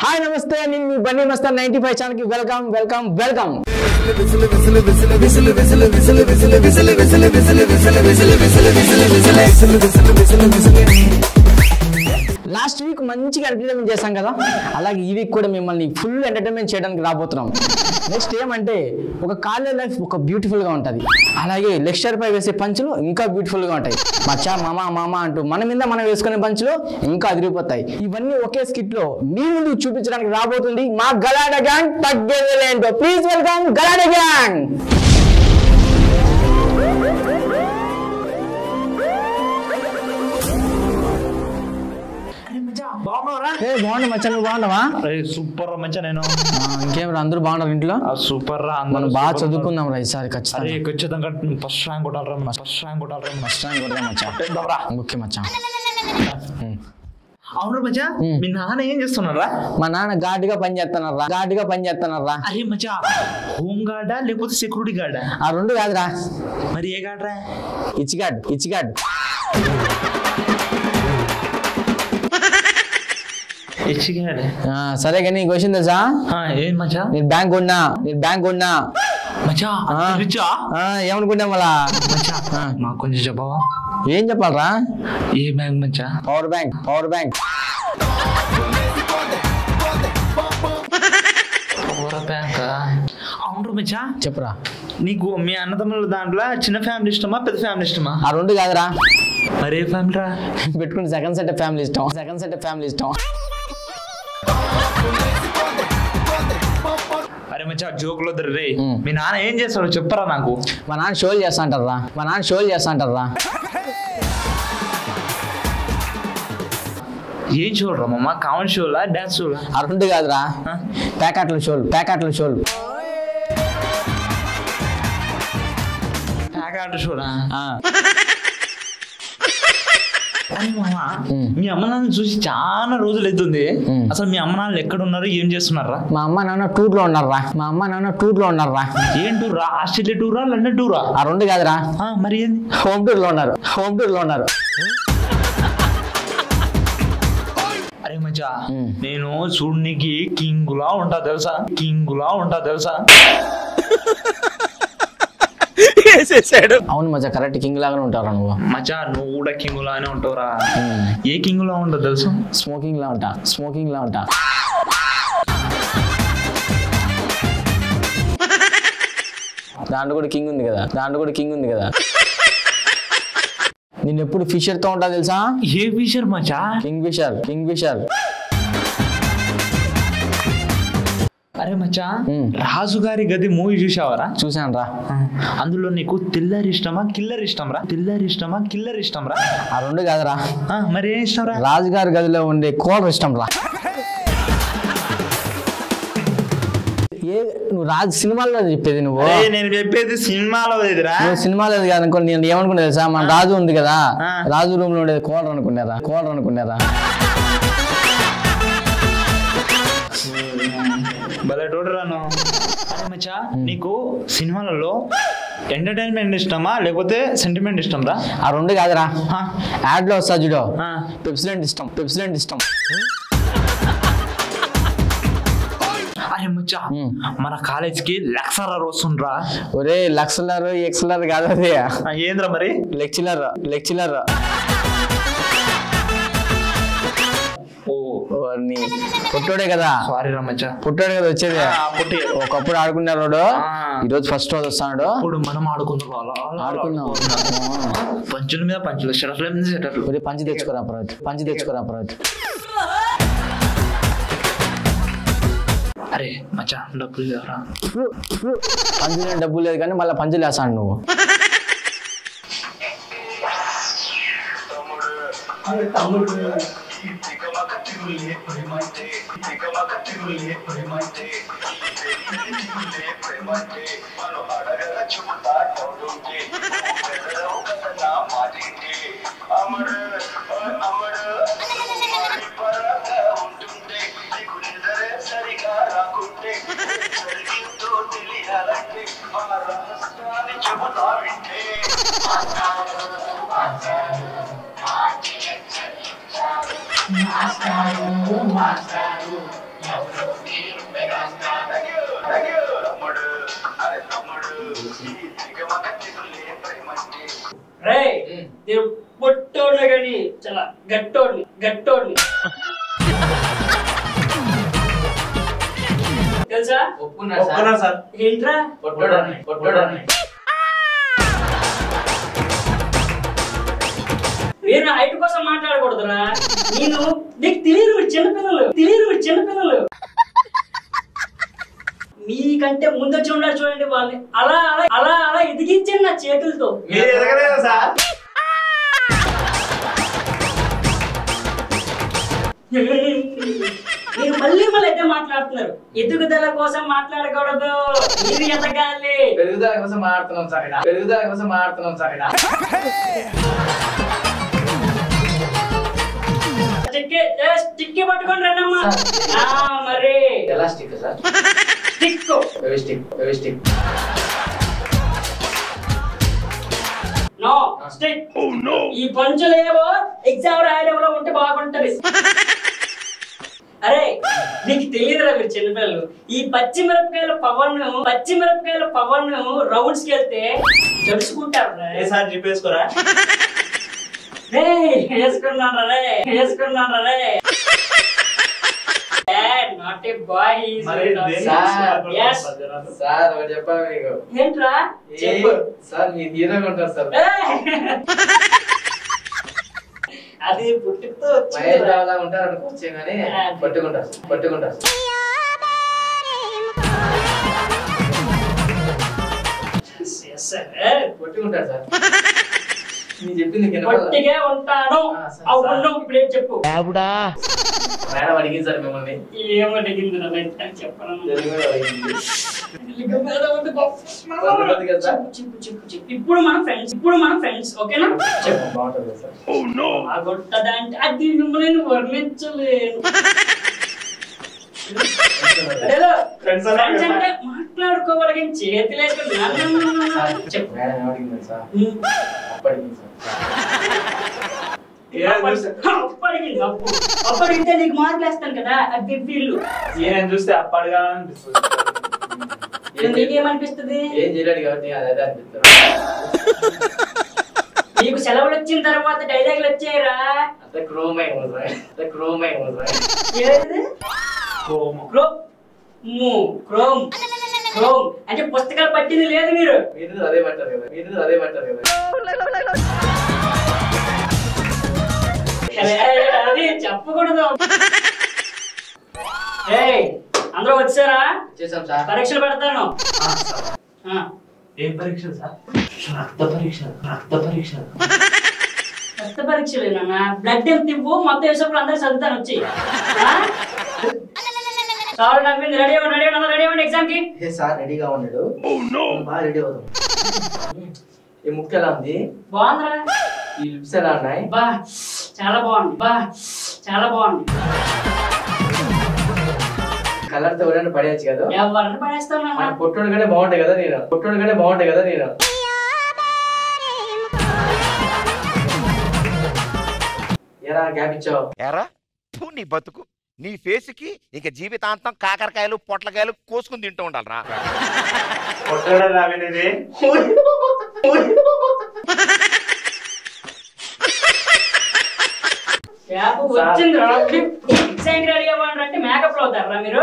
हाय नमस्ते నేను బన్నీ మస్తాన్ 95 ఛానల్ కి వెల్కమ్ లాస్ట్ వీక్ మంచిగా ఎంటర్టైన్మెంట్ చేశాం కదా అలాగే ఈ వీక్ కూడా మిమ్మల్ని ఫుల్ ఎంటర్టైన్మెంట్ చేయడానికి రాబోతున్నాం నెక్స్ట్ ఏమంటే ఒక కాలేజ్ లైఫ్ ఒక బ్యూటిఫుల్ గా ఉంటది అలాగే లెక్చర్ పై వేసే పంచులు ఇంకా బ్యూటిఫుల్ గా ఉంటాయి మచ్చా మామ అంటూ మన మీద మనం వేసుకునే పంచులు ఇంకా అదిరిపోతాయి ఇవన్నీ ఒకే స్కిట్ లో మీ ముందు చూపించడానికి రాబోతుంది మా గలాడ గ్యాంగ్ తగ్గేదేలేంటో ప్లీజ్ వెల్కమ్ గలాడ గ్యాంగ్ బాగున్నా మచ్చా నువ్వు బాగున్నావా సూపర్ రా మచ్చా నేను ఇంకేం అందరూ బాగున్నారు ఇంట్లో సూపర్ రా మనం బాగా చదువుకుందాం రా ఈసారి ఖచ్చితంగా ఫస్ట్ ర్యాంక్ కొట్టాలరా మచ్చా ఓకే మచ్చా అవును మచ్చా మీ నాన్న ఏం చేస్తున్నారా మా నాన్న ఘాటుగా పని చేస్తున్నారా అరే మచ్చా హోమ్ గార్డా లేకపోతే సెక్యూరిటీ గార్డా ఆ రెండు కాదురా మరి ఏ గార్డ్రా ఇచ్చిగాడ్ సరే కానీ క్వశ్చన్ తెలుసా ఏం మచ్చా నేను బ్యాంక్ ఉన్నా మచ్చా ఏమనుకున్నా మళ్ళా మాకు కొంచెం చెప్పవా ఏం చెప్పాలరా ఏ బ్యాంక్ మచ్చా పవర్ బ్యాంక్ పవర్ బ్యాంక్ అవును మచ్చా చెప్పరా నీకు మీ అన్నదమ్ముల దాంట్లో చిన్న ఫ్యామిలీ ఇష్టమా పెద్ద ఫ్యామిలీ ఇష్టమా ఆ రెండు కాదురా మరే ఫ్యామిలీ రా పెట్టుకుని సెకండ్ సెట్ ఫ్యామిలీ ఇష్టం అరే మచ్చా జోకులు వద్దరు రే మీ నాన్న ఏం చేస్తాడు చెప్పరా నాకు మా నాన్న షోలు చేస్తా అంటారా ఏం చూడరా మమ్మ కామెడీ షోలా డాన్స్ షోలా ఆ రెండు కాదురా ప్యాకెట్ల షోలు ప్యాకెట్ షోలా మీ అమ్మ నాన్న చూసి చాలా రోజులు అవుతుంది అసలు మీ అమ్మ నాన్నలు ఎక్కడ ఉన్నారు ఏం చేస్తున్నారా మా అమ్మ నాన్న టూర్ లో ఉన్నారా ఏం టూర్ రా ఆస్ట్రేలియా టూరా లండన్ టూరా ఆ రెండు కాదురా మరి ఏంది హోమ్ టూర్ లో ఉన్నారు అరే మచ్చా నేను చూడనికి కింగులా ఉంటా తెలుసా అవును మచ్చా కరెక్ట్ కింగ్ లాగానే ఉంటారా నువ్వు మచ్చా నువ్వు కూడా కింగ్ లానే ఉంటావురా ఏ కింగ్ లా ఉంటావు తెలుసు స్మోకింగ్ లా ఉంటా దాంట్లో కూడా కింగ్ ఉంది కదా నేను ఎప్పుడు ఫిషర్ తో ఉంటా తెలుసా ఏ ఫిషర్ మచ్చా కింగ్ ఫిషర్ అరే మచ్చా రాజుగారి గది మూవీ చూసావరా చూసాను రా అందులో నీకు కిల్లర్ ఇష్టమా కిల్లర్ ఇష్టం రా ఆ రెండు కాదురా మరి ఏం ఇష్టం రా రాజుగారి గదిలో ఉండే కోడర్ ఇష్టం రా నువ్వు రాజు సినిమాలో చెప్పేది నేను చెప్పేది సినిమాలో కాదు అనుకో నేను ఏమనుకున్నా తెలుసా మన రాజు ఉంది కదా రాజు రూమ్ లో ఉండేది కోడర్ అనుకున్నారా భలే చూడరాను మచ్చా నీకు సినిమాలలో ఎంటర్టైన్మెంట్ ఇష్టమా లేకపోతే సెంటిమెంట్ ఇష్టం రా ఆ రెండు కాదురా యాడ్ లో వస్తా చూడు పెప్సిడెంట్ ఇష్టం అరే మచ్చా మన కాలేజ్ కి లెక్చరర్ వస్తుండ్రా ఒరే ఎక్సలర్ కాదు అదే ఏంద్రా మరి లెక్చరర్ పుట్టాడే కదా సారీ రమ్మచ్చా పుట్టాడు కదా వచ్చేది ఒకప్పుడు ఆడుకున్నారు ఈరోజు ఫస్ట్ రోజు వస్తాడు ఇప్పుడు మనం ఆడుకుందాం పంచుల మీద పంచులు షటర్ల మీద షటర్లు పంచి తెచ్చుకోరా అపరాధ్ అరే మచ్చా డబ్బులు లేవరా పంచులు డబ్బులు లేదు కానీ మళ్ళీ పంచులు వేస్తాడు నువ్వు రే నేను పొట్టోడ్ని కానీ చాలా గట్టోడ్ని తెలుసా? ఒప్పుకున్నా సార్. ఏంట్రా పొట్టోడని. మీరు నా హైట్ కోసం మాట్లాడకూడదురా. నీకు తెలియదు చిన్నపిల్లలు మీకంటే ముందొచ్చి ఉన్నారు చూడండి వాళ్ళని. అలా అలా అలా అలా ఎదిగించండి నా చేతులతో. మీరు ఎదగలేదా సార్? మీరు మళ్ళీ అయితే మాట్లాడుతున్నారు. ఎదుగుదల కోసం మాట్లాడకూడదు, మీరు ఎదగాలి. పెరుగుదల కోసం మాట్లాడుతున్నాం సార్. స్టిక్ పట్టుకొని రండమ్మా. మరి ఎలా stick sir? Stick no stick. ఈ పంచులేవో ఎగ్జామ్ రాయడంలో ఉంటే బాగుంటది. అరే నీకు తెలియదురా మీరు చిన్నపిల్లలు. ఈ పచ్చిమిరపకాయల పవన్ రౌండ్స్ కి వెళ్తే జడుచుకుంటారు. చెప్పేసుకోరా? వేసుకున్నాను రే. Not a boy. సార్ ఒకటి చెప్పాలి మీకు. ఏంట్రా చెప్పు సార్. మీ హీరోగా ఉంటారు సార్. అది పుట్టుకతో ఉంటారు అనుకోవచ్చే కానీ పట్టుకుంటారు సార్. నేను చెప్పింది పొట్టిగా ఉంటాను. అవును ఇప్పుడు ఏం చెప్పు. మేడం అడిగింది సార్ మిమ్మల్ని. ఏమడిగింది చెప్పను. చెప్పు. ఇప్పుడు మనం ఫ్రెండ్స్ ఓకేనా? చెప్పు. బాగుంటుంది సార్. బాగుంటదంటే అది మిమ్మల్ని వర్ణించలేను. ఫ్రెండ్స్ అంటే మాట్లాడుకోవాలి కానీ చేతులేసుకుని చెప్పు. Madam ఏమడిగింది sir? అప్పడిగితే నీకు మార్కులు వేస్తాను కదా. అది వీళ్ళు చూస్తే అప్పటిగా నీకేమనిపిస్తుంది? ఏం చేయలేడు కాబట్టి అదే అనిపిస్తుంది. నీకు సెలవులు వచ్చిన తర్వాత డైలాగులు వచ్చాయిరా. క్రోమ్ అంటే పుస్తకాలు పట్టింది లేదు. మీరు అదే పట్టారు కదా. అది చెప్పకూడదు. అందరూ వచ్చారా? వచ్చేసాం సార్. పరీక్షలు పెడతాను. ఏం పరీక్ష సార్? రక్త పరీక్షలేనా? బ్లడ్ ఎంత ఇవ్వు, మొత్తం వేసినప్పుడు అందరూ చదువుతాను వచ్చి. సార్ నవ్వింది. రెడీ అవ్వండి ఎగ్జామ్ కి. సార్ రెడీగా ఉన్నాడు. బాగా రెడీ అవుతాం. ఈ ముక్కు ఎలా ఉంది? బాగుందిరా. ఈ లిప్స్ ఎలా ఉన్నాయి? చాలా బాగుంది. కలర్ తో ఎవరైనా పడేయచ్చు కదా. ఎవరిని పడేస్తాను. పొట్టోడు కంటే బాగుంటాయి కదా నేను. ఎరా గ్యాప్ ఇచ్చావు? ఎరా నీ బతుకు, నీ ఫేస్కి ఇక జీవితాంతం కాకరకాయలు పొట్లకాయలు కోసుకుని తింటూ ఉండాలరా. రెడీ అవ్వాలంటే మేకప్ లో అవుతారా మీరు?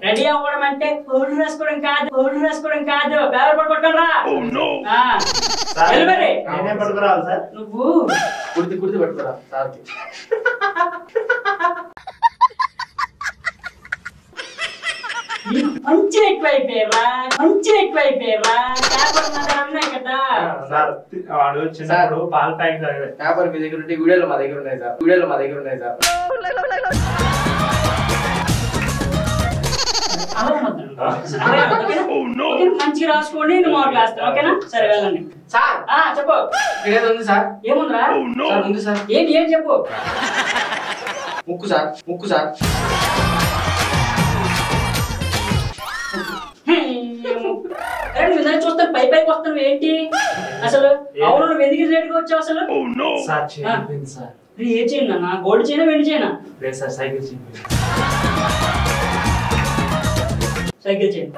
రెడీ అవ్వడం అంటే పౌడర్ రాసుకోవడం కాదు. పేపర్ పట్టుకోరా. నువ్వు కుర్తి పట్టుకోరా. మంచి ఎక్కువైపోయారా. పేపర్ ఉన్నాయి కదా. పాల ప్యాకెట్ పేపర్ మీ దగ్గర ఉంటే వీడియోలు మా దగ్గర ఉన్నాయి సార్. మంచిగా రాసుకోండి. మార్కులు వేస్తాను ఓకేనా? సరే వెళ్ళండి. సార్ చెప్పు. ఏదో ఉంది సార్. ఏముందిరా? ఉంది సార్. ఏం చెప్పు. ముక్కు సార్. చూస్తాను పైకి వస్తాను ఏంటి అసలు? అవును నువ్వు ఎందుకు రేటుగా వచ్చావు అసలు? ఏ చేయండి అన్న? గోల్డ్ చేయనా వెండి చేయనా? సైకిల్ చేయండి.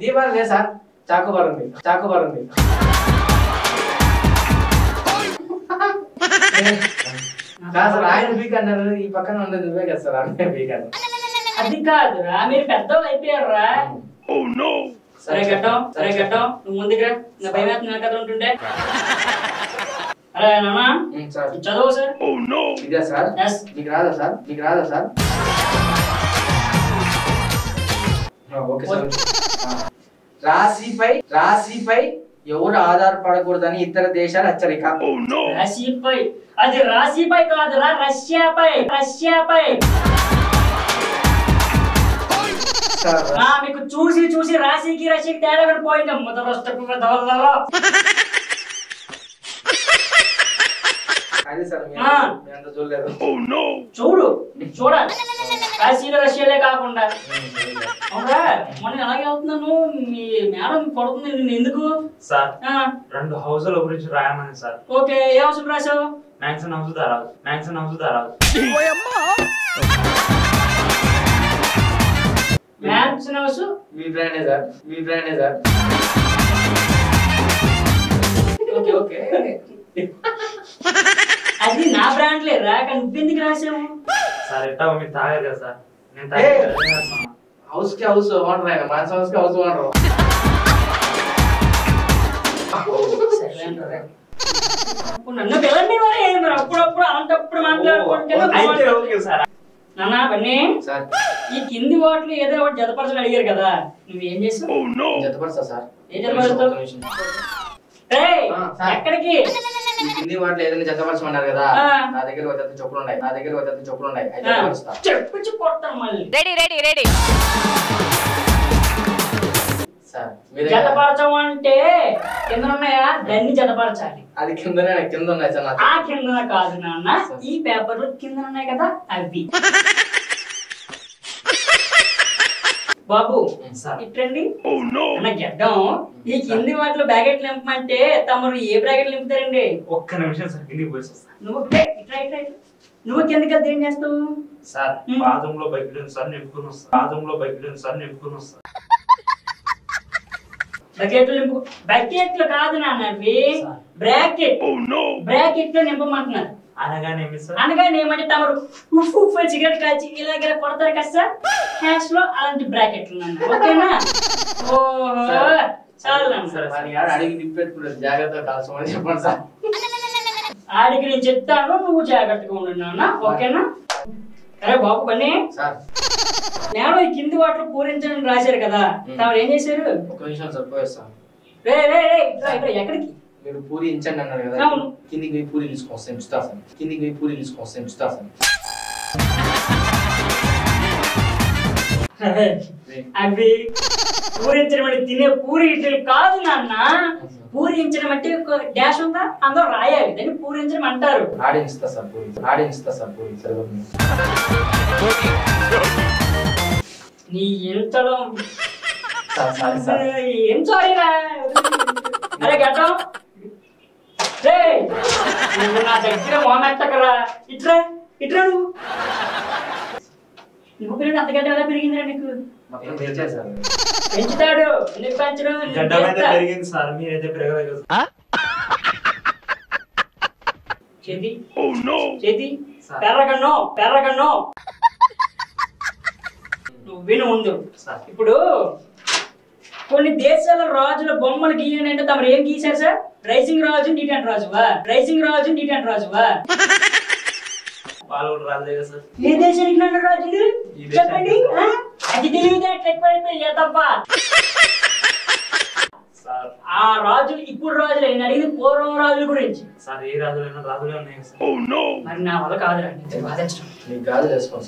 దీపాలు లేదు సార్, చాకోబార్ ఉంది. సార్ ఆయన పీక్ అన్నారు, ఈ పక్కన ఉండదు నువ్వే కదా సార్ ఆయన పీక్ అన్నారు. అది కాదురా, మీరు పెద్దవాళ్ళు అయిపోయారా. సరే గట్టం నువ్వు ముందుకురా, నా భయం నా కథ ఉంటుండే. అరే నాన్న చదువు సార్. ఇదే సార్, మీకు రాదా సార్? Okay sir. రాశిపై ఎవరు ఆధారపడకూడదని ఇతర దేశాల హెచ్చరిక. రాశిపై, అది రాశిపై కాదురా, రష్యాపై. మీకు చూసి రాశికి తేడా పోయింది. చూడాలి రాశిలో రష్యాలే కాకుండా. అవునా మొన్న అలాగే అవుతున్నాను, మీ మేడం పడుతుంది నిన్ను ఎందుకు సార్? 2 హౌసుల గురించి రాయమని సార్. ఓకే, ఏ హౌస్ రాసావు? మ్యాన్షన్ హౌస్ దారాదు. మ్యాన్షన్ హౌస్ మీ బ్రాండే సార్. ఓకే అది నా బ్రాండ్ లేరా, కానీ నువ్వెందుకు రాసావు? సార్ ఎట్టా మీరు తాగారు కదా సార్, నేను హౌస్ కి హౌస్ ఓనర్ ఆయన, మాన్స్ హౌస్ కి హౌస్ ఓనర్. నన్ను పిల్లండి మరి అప్పుడప్పుడు అలాంటప్పుడు మాట్లాడుకుంటే. నాన్న బన్నీ, ఈ కింది వాటిలో ఏదో ఒకటి జతపరచని అడిగారు కదా, నువ్వేం చేసావు? జతపరచా సార్. ఏం జతపరుస్తావు? ఎక్కడికి? కింది వాటిలో ఏదైనా జతపరచమన్నారు కదా, నా దగ్గర ఒక జత చెప్పులు ఉన్నాయి. చెప్పి కొడతాను మళ్ళీ. రెడీ జతపరచం అంటే కింద ఉన్నాయా, దాన్ని జతపరచాలి. అది కింద ఉన్నాయి సార్. ఆ కింద కాదు నాన్న, ఈ పేపర్లు కింద ఉన్నాయి కదా అవి. బాబు ఇట్రండి అన్న గెడ్డం. ఈ కింది వాటిలో బ్రాకెట్లు నింపమంటే తమరు ఏ బ్రాకెట్లు నింపుతారండి? ఒక్క నిమిషం సార్, కిందికి పోయి నువ్వు కిందకి వెళ్తే ఏం చేస్తావు సార్? బాత్రూంలో బకెట్ సార్ నింపుకుని వస్తా. బకెట్లు కాదు నాన్న, బ్రాకెట్ లో నింపమంటున్నారు. అనగానే ఏమంటే తమరు ఉప్పు సిగరెట్ కాల్చి ఇలాగ కొడతారు కదా సార్, హ్యాష్ లో అలాంటి బ్రాకెట్లు నాన్న. ఓకేనా? అడిగి నింపెట్టుకున్నారు, జాగ్రత్తగా కాల్చమని చెప్పండి సార్. ఆడికి నేను చెప్తాను, నువ్వు జాగ్రత్తగా ఉండు నాన్న. ఓకేనా? అరే బాబు బన్నీ, నేను ఈ కింది వాటిలో పూరించని రాశారు కదా, తమరు ఏం చేశారు? ఒక నిమిషం సార్, పోయేస్తాను. ఎక్కడికి? మీరు పూరి ఇంచండి అన్నారు కదా, కిందికి పోయి పూరి తీసుకొస్తాను ఇస్తా సార్. అవి పూరించడం అంటే తినే పూరి ఇడ్లీ కాదు నాన్న. పూరించడం అంటే డాష్ ఉందా, అందరూ రాయాలి, దాన్ని పూరించడం అంటారు. ఆడించుతా సార్ పూరి సరిపోతుంది. నీ ఎంతలో ఏం సారీరా. అరే గడ్డం, నువ్వు నా దగ్గర మొహమెత్తకరా. ఇట్రా నువ్వు పిల్లలు అంతగడ్డ ఎలా పెరిగిందిరా నీకు? పెంచుతాడు, ఎందుకు పెంచడం? పెరిగింది సార్, మీరైతే పెరగలేదు. చేతి పెరగను. నువ్వు విను ముందు. ఇప్పుడు కొన్ని దేశాల రాజుల బొమ్మలు గీయండి అంటే తమరు ఏం గీశారు సార్? రైజింగ్ రాజు, నీటెంట్ రాజువా? ఏ దేశానికి నన్ను రాజులు చెప్పండి. అది తెలివితేటలు తప్ప. ఆ రాజులు ఇప్పుడు రాజులు నేను అడిగింది పూర్వం రాజుల గురించి. మరి నా వల్ల కాదురా బాధించడం. నీకు గాజు వేసుకోండి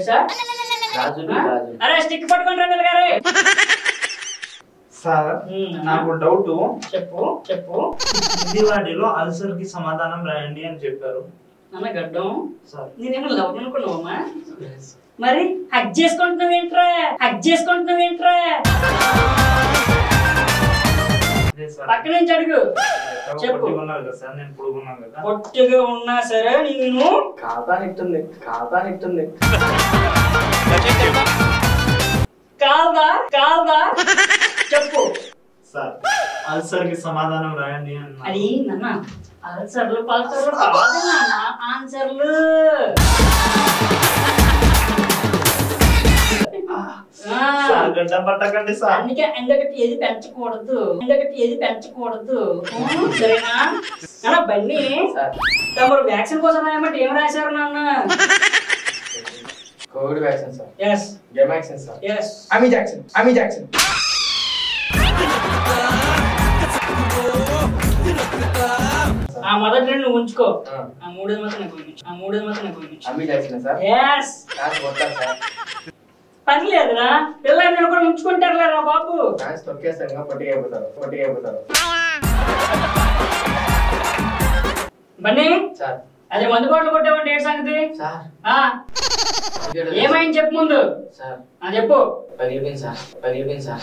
సార్. అరే స్టిక్ పట్టుకొని రండి గారు. సార్ నాకు డౌట్. చెప్పు. హిందీవాడిలో అల్సర్ కి సమాధానం రాయండి అని చెప్పారు. అన్న గడ్డం, నేనేమో లవ్ అనుకున్నావమ్మా, మరి హగ్ చేసుకుంటున్నావేంట్రా? పక్క నుంచి అడుగు. చెప్పు. పొట్టిగా ఉన్నా సరే నేను కాదా నిట్టుంది కాదా కాదా చెప్పు. సార్ అల్సర్ కి సమాధానం రాయండి అన్న. అది నాన్న అల్సర్లు పల్సర్లు కాదు నాన్న, ఆన్సర్లు. గడ్డ పట్టకండి సార్. అందుకే ఎండగట్టి ఏది పెంచకూడదు, సరేనా నాన్న? బండి తమరు వ్యాక్సిన్ కోసం రాయమంటే ఏం రాశారు నాన్న? Covid vaccine sir. ఎస్. గెమాక్సిన్ సార్. ఎస్. అమిజాక్సిన్. ఆ మొదటి రెండు నువ్వు ఉంచుకో, ఆ మూడోది మాత్రం నాకు పంపించు. అమిజాక్సిన్ సార్. ఎస్. పర్లేదురా, పిల్లలు కూడా ఉంచుకుంటారులేరా బాబు. బన్నీ సార్ అదే మందు బాటలు కొట్టావంటే ఏంటి సంగతి? సార్ ఏమైంది చెప్పు ముందు. సార్ చెప్పు. పగిలిపోయింది సార్.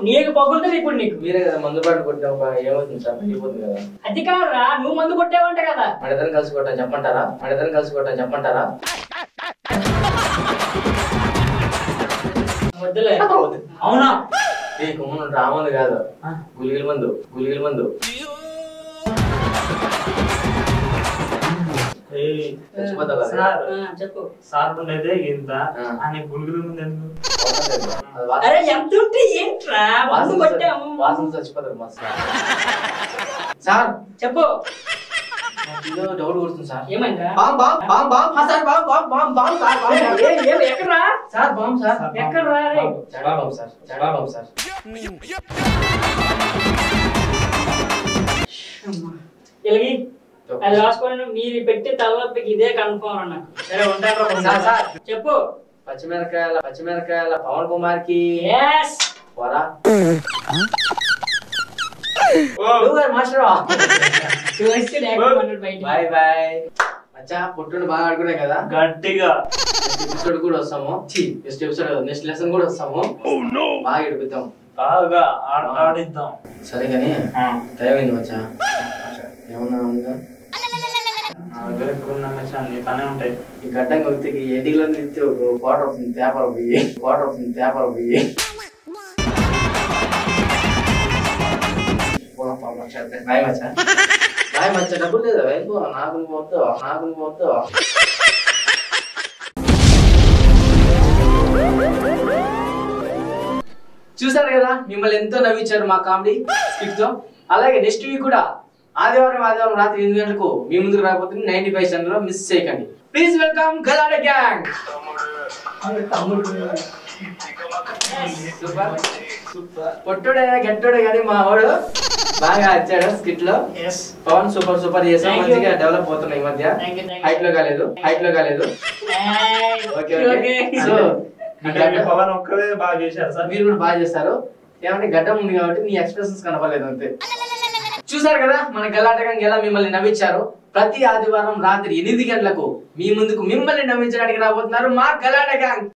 నీకు పగులుతుంది ఇప్పుడు. నీకు మీరే కదా మందు బాటలు కొట్టాం, ఏమవుతుంది సార్? పగిలిపోతుంది కదా. అది కాదురా, నువ్వు మందు కొట్టావంటే కదా. మనిద్దరం కలిసి కొట్టాం చెప్పమంటారా? వద్దులే. అవునా? రామందు కాదు, గులిగిల మందు. చెప్పు. సార్ ఉండేదే ఇంత అని గురుగుల ముందు ఎందుకు? అరే ఎంత ఉంటే ఏంట్రా, మందు కొట్టాము. వాసన చచ్చిపోతారు మా సార్. చెప్పు. డౌట్ కొడుతుంది సార్. ఏమైందా? ఎక్కడ్రా సార్? Bomb sir. ఎక్కడ్రా? Bomb sir. ఇలాగి అది రాసుకోండి. మీరు పెట్టి తలనొప్పికి ఇదే కన్ఫర్మ్ అన్న. సరే ఉంటాను. చెప్పు. పచ్చిమిరకాయల పవన్ కుమార్ కి పుట్టుండి బాగా ఆడుకునే కదా గట్టిగా. ఎపిసోడ్ కూడా వస్తాము, నెక్స్ట్ లెసన్ కూడా వస్తాము. బాగా ఎడుపుతాం, బాగా ఆడిద్దాం. సరే కానీ టైం అయింది మచ్చా. ఏమన్నా పనే ఉంటాయి. ఈ గడ్డ వ్యక్తికి ఎడిలో నిత్తి క్వార్టర్ అవుతుంది పేపర్ పోయి బాయ్ మచ్చా. డబ్బులు లేదా వెళ్ళిపో, నాకు పోద్దు. చూసారు కదా, మిమ్మల్ని ఎంతో నవ్వించారు మా కామెడీ స్కిట్ తో. అలాగే నెక్స్ట్ వీక్ కూడా ఆదివారం రాత్రి 8 గంటలకు మీ ముందుకు రాకపోతుంది 95 ఛానల్ లో. మిస్ చేయకండి ప్లీజ్. వెల్కమ్ గలాడ గ్యాంగ్. పొట్టుడే గట్టోడే కానీ మా వాడు బాగా వచ్చాడు స్కిట్ లో. పవన్ సూపర్ చేసాం, మంచిగా డెవలప్ అవుతున్నాయి ఈ మధ్య. హైట్ లో కాలేదు. సో పవన్ ఒక్కడే బాగా చేశారు సార్. మీరు కూడా బాగా చేస్తారు. ఏమంటే గడ్డం ఉంది కాబట్టి మీ ఎక్స్ప్రెషన్స్ కనపడలేదు అంతే. చూసారు కదా మన గలాటగా ఎలా మిమ్మల్ని నవ్వించారు. ప్రతి ఆదివారం రాత్రి 8 గంటలకు మీ ముందుకు మిమ్మల్ని నవ్వించడానికి రాబోతున్నారు మా గలాట గ్యాంగ్.